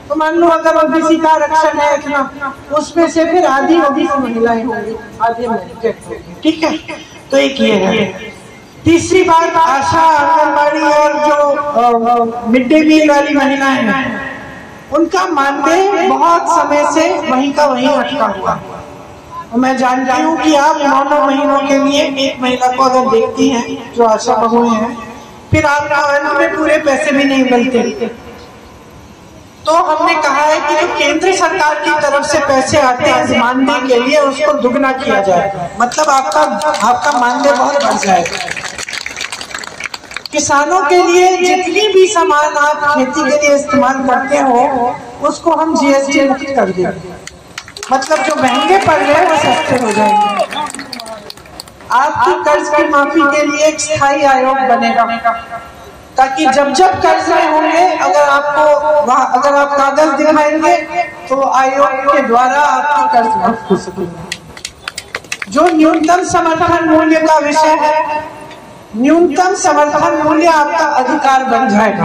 तो मान लो अगर ओबीसी का आरक्षण है इतना, उसमें से फिर आधी ओबीसी महिलाएं होंगी, आधी, ठीक है। तो एक ये है। तीसरी बात, आशा, आंगनबाड़ी और जो मिड डे मील वाली महिलाएं हैं उनका मानदेय बहुत समय से वहीं का वहीं अटका हुआ। मैं जानती हूँ कि आप 9 महीनों के लिए एक महिला को अगर देखती हैं जो आशा बहुएं हैं, फिर आपका अंत में पूरे पैसे भी नहीं मिलते। तो हमने कहा है कि जो केंद्र सरकार की तरफ से पैसे आते हैं मानदेय के लिए, उसको दुगना किया जाए, मतलब आपका मानदेय बहुत बढ़ जाएगा। किसानों के लिए जितनी भी सामान आप खेती के लिए इस्तेमाल करते हो उसको हम जीएसटी मुक्त कर देंगे, मतलब जो महंगे पड़ रहे हैं वो सस्ते हो जाएंगे। आपकी कर्ज की माफी के लिए एक स्थायी आयोग बनेगा, ताकि जब कर्ज होंगे अगर आप कागज दिखाएंगे तो आयोग के द्वारा आपके कर्ज माफ हो सकेंगे। जो न्यूनतम समर्थन मूल्य का विषय है, न्यूनतम समर्थन मूल्य आपका अधिकार बन जाएगा,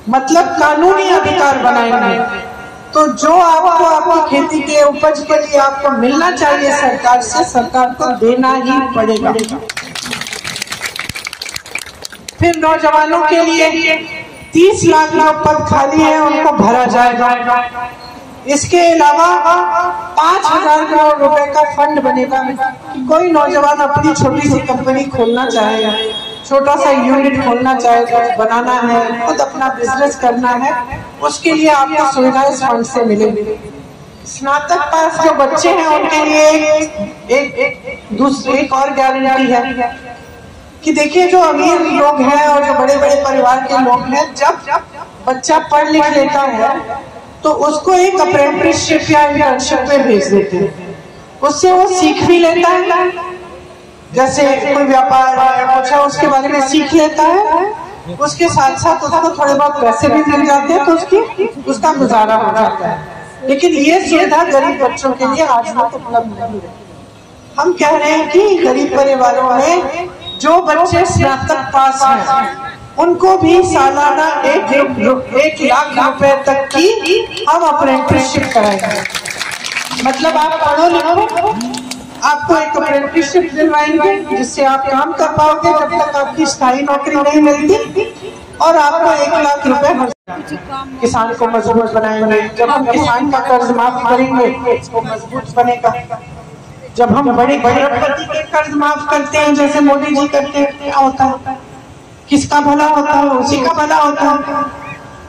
मतलब कानूनी अधिकार बनाएंगे। तो जो आपको आपकी खेती के उपज के लिए आपको मिलना चाहिए सरकार से, सरकार को देना ही पड़ेगा। फिर नौजवानों के लिए 30 लाख जो पद खाली है उनको भरा जाएगा। इसके अलावा 5,000 करोड़ रुपए का फंड बनेगा कि कोई नौजवान अपनी छोटी सी कंपनी खोलना चाहे, छोटा सा यूनिट खोलना चाहे, कुछ बनाना है, खुद अपना बिजनेस करना है, उसके लिए आपको सुविधाएं इस फंड से मिलेंगी। स्नातक पास जो बच्चे हैं उनके लिए एक और गारंटी है कि देखिए जो अमीर लोग हैं और जो बड़े बड़े परिवार के लोग हैं, जब बच्चा पढ़ लिख लेता है तो उसको एक अप्रेंटिसशिप या इंटर्नशिप में भेज देते हैं, उससे वो सीख भी लेता है, जैसे कोई व्यापार या कुछ है उसके बारे में सीख लेता है, उसके साथ साथ उसको थोड़े बहुत पैसे भी मिल जाते हैं तो उसका गुजारा हो जाता है। लेकिन ये सुविधा गरीब बच्चों के लिए आज तक उपलब्ध नहीं है। हम कह रहे हैं कि गरीब परिवारों में जो बच्चे स्नातक पास हैं उनको भी सालाना 1 लाख रुपए तक की हम अप्रेंटिसशिप कराएंगे। मतलब आप पढ़ो लिखो, आपको एक अप्रेंटिसशिप दिलवाएंगे जिससे आप काम कर पाओगे जब तक आपकी स्थायी नौकरी नहीं मिलती, और आपको 1 लाख रुपए हर किसान को मजबूत बनाएंगे। जब हम किसान का कर्ज माफ करेंगे वो मजबूत बनेगा। जब हम बड़े खरबपति के कर्ज माफ करते हैं जैसे मोदी जी करते हैं, क्या होता है? किसका भला होता है? उसी का भला होता है।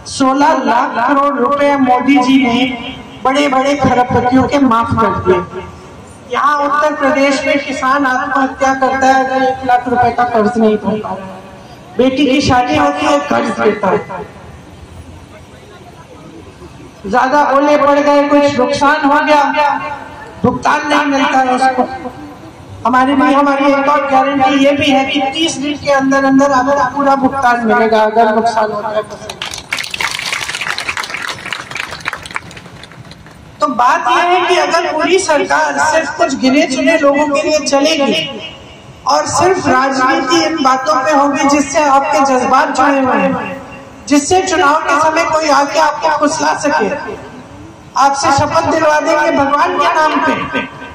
16 लाख करोड़ रुपए मोदी जी ने बड़े बड़े खरबपतियों के माफ कर दिए। यहाँ उत्तर प्रदेश में किसान आत्महत्या करता है तो 1 लाख रुपए का कर्ज नहीं भर पा रहा, बेटी की शादी होती है कर्ज देता है, ज्यादा ओले पड़ गए, कुछ नुकसान हो गया, भुगतान नहीं मिलता है उसको। हमारी एक और गारंटी ये भी है कि 30 दिन के अंदर अंदर आपको पूरा भुगतान मिलेगा अगर नुकसान होता है तो बात यह है कि अगर पूरी सरकार सिर्फ कुछ गिने चुने लोगों के लिए चलेगी और सिर्फ राजनीति इन बातों पे होगी जिससे आपके जज्बात जुड़े हुए हैं, जिससे चुनाव के समय कोई आके आपको फुसला सके, आपसे शपथ दिलवा देंगे भगवान के नाम पे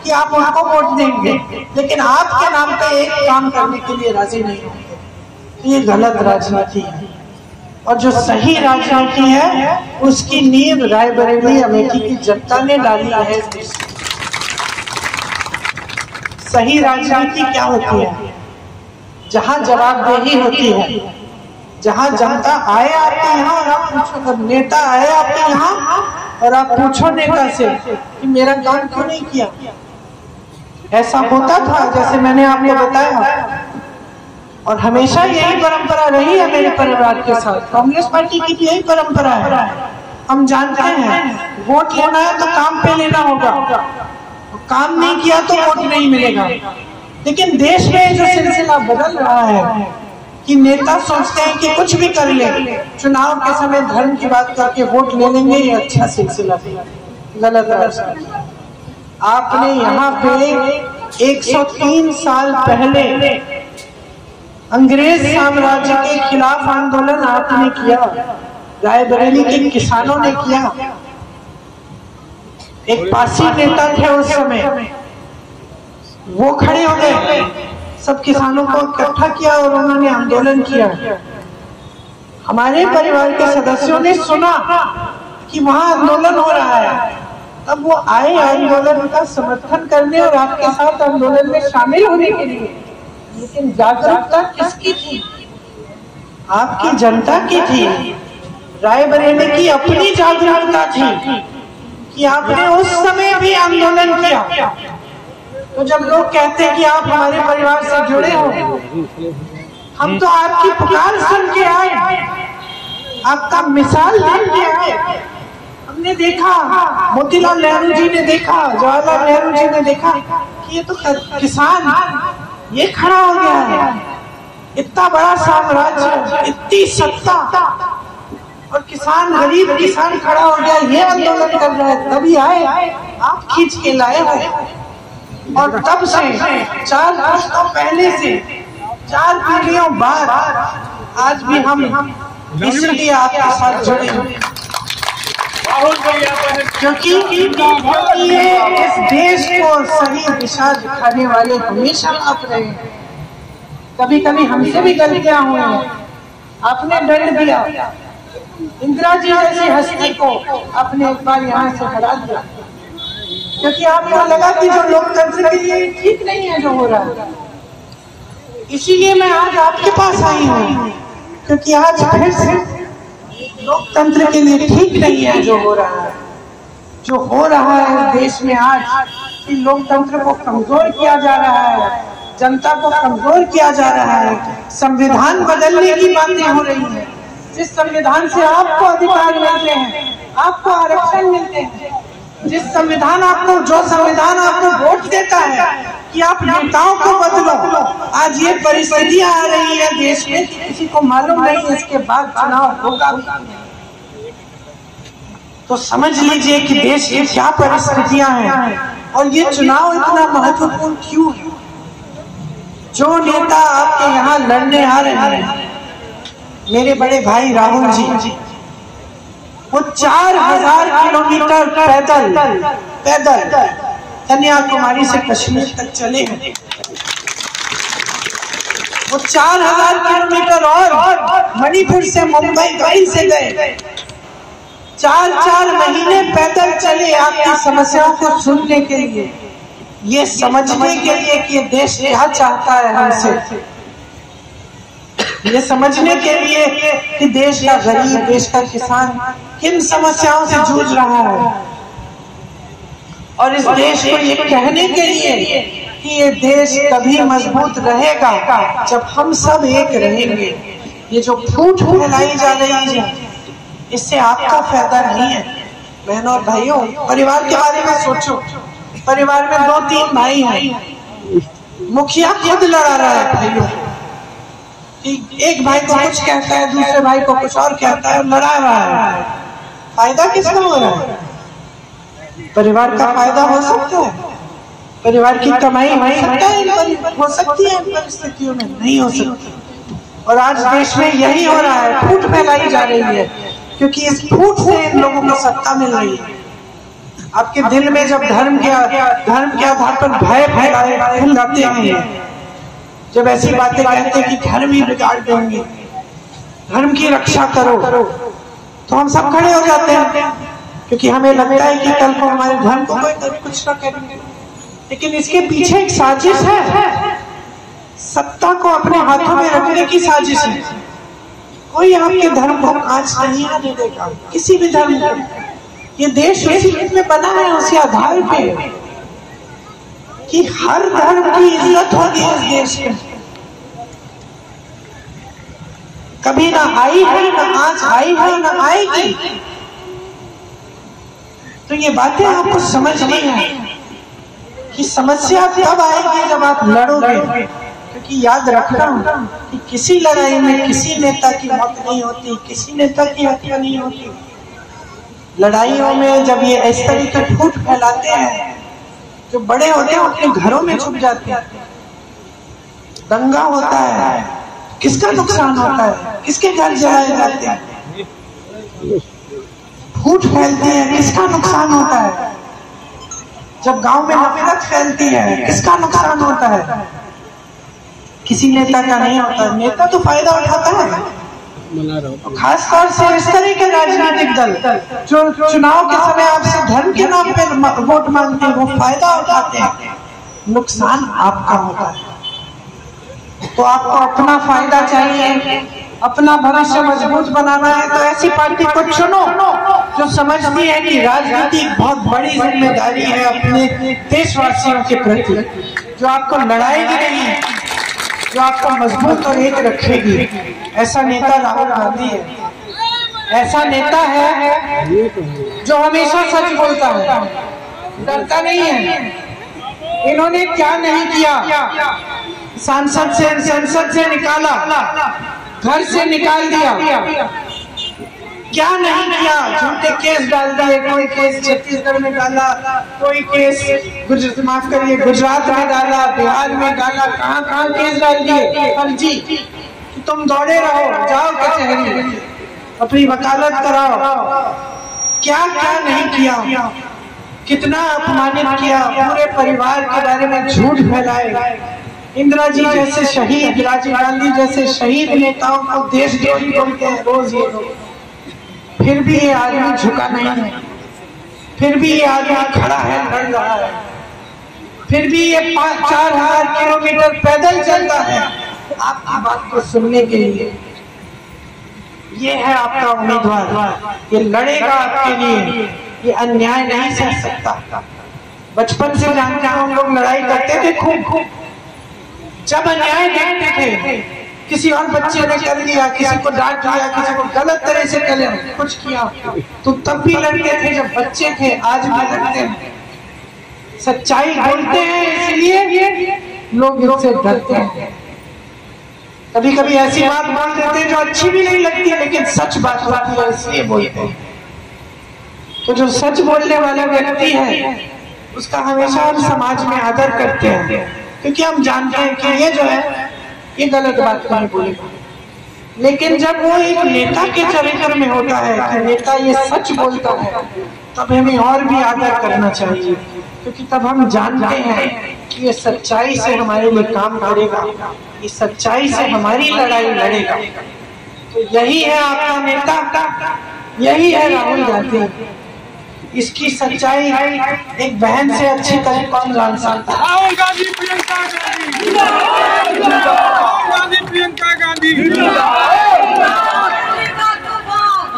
कि आप उनको वोट देंगे, लेकिन आपके नाम पे एक काम करने के लिए राजी नहीं होंगे। ये गलत राजनीति है। और जो सही राजनीति है उसकी नींव रायबरेली अमेठी की जनता ने डाली है। सही राजनीति क्या होती है? जहां जवाबदेही होती है, जहां जनता आए आपके यहाँ और आप पूछो, नेता आए आपके यहाँ और आप पूछो नेता से कि मेरा काम क्यों नहीं किया। ऐसा होता था, जैसे मैंने आपको बताया, और हमेशा यही परंपरा रही है मेरे परिवार के साथ। कांग्रेस पार्टी की भी यही परंपरा है। हम जानते हैं वोट लेना है तो काम पे लेना होगा, काम नहीं किया तो वोट नहीं मिलेगा। लेकिन देश में जो सिलसिला बदल रहा है कि नेता सोचते हैं कि कुछ भी कर ले, चुनाव के समय धर्म की बात करके वोट ले लेंगे, ये अच्छा सिलसिला गलत है। आपने यहाँ पे 103 साल पहले अंग्रेज साम्राज्य के खिलाफ आंदोलन आपने किया, रायबरेली के किसानों ने किया। एक पासी नेता थे उस समय, वो खड़े हो गए, सब किसानों को इकट्ठा किया और उन्होंने आंदोलन किया। हमारे परिवार के सदस्यों ने सुना कि वहां आंदोलन हो रहा है, तब वो आए आंदोलन का समर्थन करने और आपके साथ आंदोलन में शामिल होने के लिए। लेकिन जागरूकता किसकी थी? आपकी जनता की थी। रायबरेली की अपनी जागरूकता थी कि आपने उस समय भी आंदोलन किया। तो जब लोग कहते हैं कि आप हमारे परिवार से जुड़े हो, हम तो आपकी पुकार सुन के आए, आपका मिसाल बन के आए। हमने देखा, मोतीलाल नेहरू जी ने देखा, जवाहरलाल नेहरू जी ने देखा कि ये तो किसान ये खड़ा हो गया है, इतना बड़ा साम्राज्य, इतनी सत्ता, और किसान, गरीब किसान खड़ा हो गया, ये आंदोलन कर रहा है, तभी आए, आप खींच के लाए हो। और तब से 4 पुश्तों पहले से 4 पीढ़ियों बाद आज भी हम इसलिए आपके साथ जुड़े हैं क्योंकि ये इस देश को सही दिशा दिखाने वाले हमेशा आप रहे हैं। कभी कभी हमसे भी गलतियां हुई हैं, आपने दंड दिया। इंदिरा जी जैसी हस्ती को आपने एक बार यहाँ से हटा दिया क्योंकि आपको लगा कि जो लोकतंत्र के लिए ठीक नहीं है जो हो रहा है। इसीलिए मैं आज आपके पास आई हूँ क्योंकि आज फिर से लोकतंत्र के लिए ठीक नहीं है जो हो रहा है। जो हो रहा है देश में आज कि लोकतंत्र को कमजोर किया जा रहा है, जनता को कमजोर किया जा रहा है, संविधान बदलने की बातें हो रही है। जिस संविधान से आपको अधिकार मिलते हैं, आपको आरक्षण मिलते हैं, जिस संविधान आपको, जो संविधान आपको वोट देता है कि आप नेताओं को बदलो, आज ये परिस्थितियां आ रही है देश में, किसी को मालूम नहीं इसके बाद चुनाव होगा। तो समझ लीजिए कि देश की क्या परिस्थितियां हैं और ये चुनाव इतना महत्वपूर्ण क्यों है। जो नेता आपके यहाँ लड़ने आ रहे हैं, मेरे बड़े भाई राहुल जी, वो 4000 किलोमीटर पैदल कन्याकुमारी से कश्मीर तक चले हैं। वो 4000 किलोमीटर और मणिपुर से मुंबई ट्रेन से गए। 4 महीने पैदल चले आपकी समस्याओं को सुनने के लिए, ये समझने के लिए कि देश क्या चाहता है हमसे, ये समझने के लिए कि देश का गरीब, देश का किसान किन समस्याओं से जूझ रहा है, और इस देश को ये कहने के लिए कि ये देश तभी मजबूत रहेगा जब हम सब एक रहेंगे। ये जो फूट फैलाई जा रही है इससे आपका फायदा नहीं है। बहनों और भाइयों, परिवार के बारे में सोचो। परिवार में 2-3 भाई हैं, मुखिया खुद लड़ा रहा है भाइयों। एक भाई को कुछ कहता है, दूसरे भाई को कुछ और कहता है और लड़ा रहा है। फायदा किसका हो रहा है? परिवार का फायदा हो सकता है, परिवार की कमाई हो सकता है, हो सकती है इन परिस्थितियों में, नहीं हो सकती। और आज देश में यही हो रहा है, फूट फैलाई जा रही है क्योंकि इस फूट से इन लोगों को सत्ता मिल रही है। आपके दिल में जब धर्म के आधार पर भय फैलाते हैं, जब ऐसी बातें कहते हैं कि धर्म ही बिगाड़ देंगे, धर्म की रक्षा करो, तो हम सब खड़े हो जाते हैं, क्योंकि हमें लगता है कि कल को हमारे धर्म को कोई कुछ ना करेंगे। लेकिन इसके पीछे एक साजिश है, सत्ता को अपने हाथों में रखने की साजिश है। कोई आपके धर्म को आज नहीं आने देगा, किसी भी धर्म को। ये देश उसी में बना है, उसी आधार पे कि हर धर्म की इज्जत होगी इस देश में। कभी ना आई है, ना आज आई है, ना आएगी। तो ये बातें आपको समझनी है कि समस्या तब आएगी जब आप लड़ोगे। क्योंकि याद रखना कि किसी लड़ाई में किसी नेता की मौत नहीं होती, किसी नेता की हत्या नहीं होती। लड़ाइयों में जब ये इस तरह के फूट फैलाते हैं, जो बड़े होते हैं अपने घरों में छुप जाते हैं। दंगा होता है, किसका नुकसान होता है? किसके घर जलाए जाते हैं? फूट फैलती है, किसका नुकसान होता है? जब गांव में नफरत फैलती है, किसका नुकसान होता है? किसी नेता का नहीं होता। नेता तो फायदा उठाता है, खास तौर से इस तरह के राजनीतिक दल जो चुनाव के समय आपसे धर्म के नाम पे वोट मांगते हैं, वो फायदा उठाते हैं। नुकसान आपका होता है। तो आपको अपना फायदा चाहिए, अपना भविष्य मजबूत बनाना है, तो ऐसी पार्टी को चुनो जो समझती है कि राजनीति बहुत बड़ी जिम्मेदारी है अपने देशवासियों के प्रति, जो आपको लड़ाएगी नहीं, जो आपको मजबूत और एक रखेगी। ऐसा नेता राहुल गांधी है। ऐसा नेता है जो हमेशा सच बोलता है, डरता नहीं है। इन्होंने क्या नहीं किया, संसद से निकाला, घर से निकाल दिया, क्या नहीं किया। झूठे केस डाल दिए, कोई केस छत्तीसगढ़ में डाला, कोई केस माफ करिए गुजरात में डाला, बिहार में डाला, कहाँ केस डाल दिए फर्जी। तुम दौड़े रहो, जाओ कचहरी, अपनी वकालत कराओ। क्या क्या नहीं किया, कितना अपमानित किया, पूरे परिवार के बारे में झूठ फैलाए। इंदिरा जी जैसे शहीद, राजीव गांधी जैसे शहीद नेताओं को देशद्रोही बोलते हैं रोज ये लोग। फिर भी ये आदमी झुका नहीं है, फिर भी ये आदमी खड़ा है, लड़ रहा है, फिर भी ये 4,000 किलोमीटर पैदल चलता है आपकी बात को सुनने के लिए। ये है आपका उम्मीदवार, ये लड़ेगा आपके लिए, ये अन्याय नहीं सह सकता। बचपन से जानते हैं हम लोग लड़ाई करते थे खूब। जब अन्याय देखते थे, किसी और बच्चे ने कर लिया, किसी को डांट दिया, किसी को गलत तरह से कुछ किया, तो तब भी लड़ते थे जब बच्चे थे, आज भी लड़ते हैं। सच्चाई बोलते हैं इसलिए लोग इससे डरते हैं। कभी कभी ऐसी बात बोल देते हैं जो अच्छी भी नहीं लगती, लेकिन सच बात होती है इसलिए बोलते हैं। तो जो सच बोलने वाला व्यक्ति है उसका हमेशा हम समाज में आदर करते हैं, क्योंकि हम जानते हैं कि ये जो है ये गलत बात नहीं बोलेगा। लेकिन जब वो एक नेता के चरित्र में होता है कि नेता ये सच बोलता है, तब हमें और भी आदर करना चाहिए, क्योंकि तब हम जानते हैं कि ये सच्चाई से हमारे लिए काम करेगा, ये सच्चाई से हमारी लड़ाई लड़ेगा। तो यही है आपका नेता, यही है राहुल गांधी। इसकी सच्चाई एक बहन से अच्छी तरह कौन जान सकता है? राहुल गांधी, प्रियंका गांधी, राहुल गांधी, प्रियंका गांधी,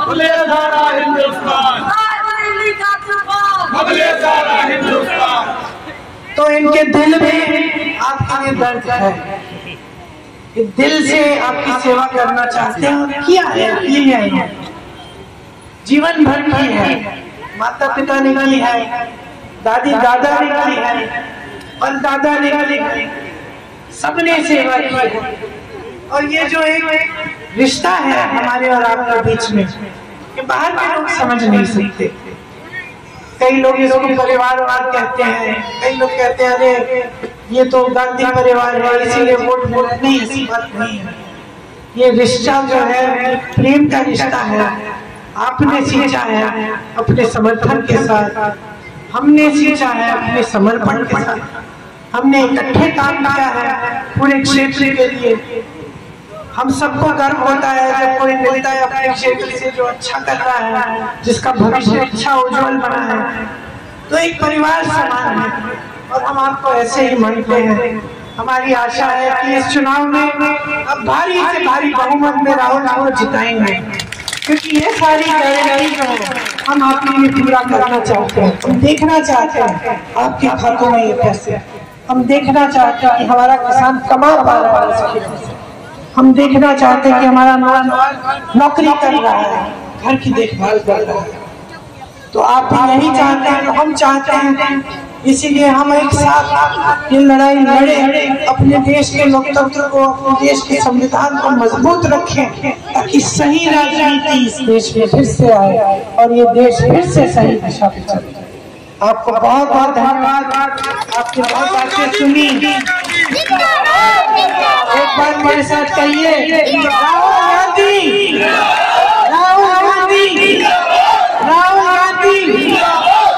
बोले सारा हिंदुस्तान, बोले सारा हिंदुस्तान। तो इनके दिल में आपके लिए दर्द है, दिल से आपकी सेवा करना चाहते हैं, किया है, की है, जीवन भर की है। माता पिता ने की है, दादी दादा ने की है, और दादा ने की है, सबने सेवा की है। और ये जो एक रिश्ता है हमारे और आपके बीच में, कि बाहर के लोग समझ नहीं सकते। कई लोग इसको परिवारवाद कहते हैं, कई लोग कहते हैं अरे ये तो गांधी परिवार है इसीलिए वोट बोल। नहीं, ऐसी बात नहीं है। ये रिश्ता जो है प्रेम का रिश्ता है, आपने सींचा है अपने समर्थन के साथ, हमने सींचा है अपने समर्पण के साथ, हमने इकट्ठे काम किया है पूरे क्षेत्र के लिए। हम सबको गर्व होता है जब कोई मिलता है अपने क्षेत्र से जो अच्छा कर रहा है, जिसका भविष्य अच्छा उज्जवल बना है, तो एक परिवार समान है और हम आपको ऐसे ही मानते हैं। हमारी आशा है कि इस चुनाव में अब भारी से भारी बहुमत में राहुल को जिताएंगे, क्योंकि ये सारी गारंटी को हम आपके लिए पूरा करना चाहते हैं। हम देखना चाहते हैं आपके खातों में ये पैसे, हम देखना चाहते हैं कि हमारा किसान कमा पा रहा है इसकी वजह से, हम देखना चाहते हैं कि हमारा नौजवान नौकरी कर रहा है, घर की देखभाल कर रहा है। तो आप भी यही चाहते हैं, हम चाहते हैं, इसीलिए हम एक साथ ये लड़ाई लड़े, अपने देश के लोकतंत्र को, अपने देश के संविधान को मजबूत रखें, ताकि सही राजनीति इस देश में फिर से आए और ये देश फिर से सही दिशा पे चले। आपको बहुत बहुत धन्यवाद, आपकी बहुत बातें सुनी। एक बार मेरे साथ कहिए, राहुल गांधी, राहुल गांधी, राहुल गांधी।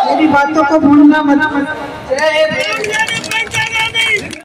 मेरी बातों को भूलना मत।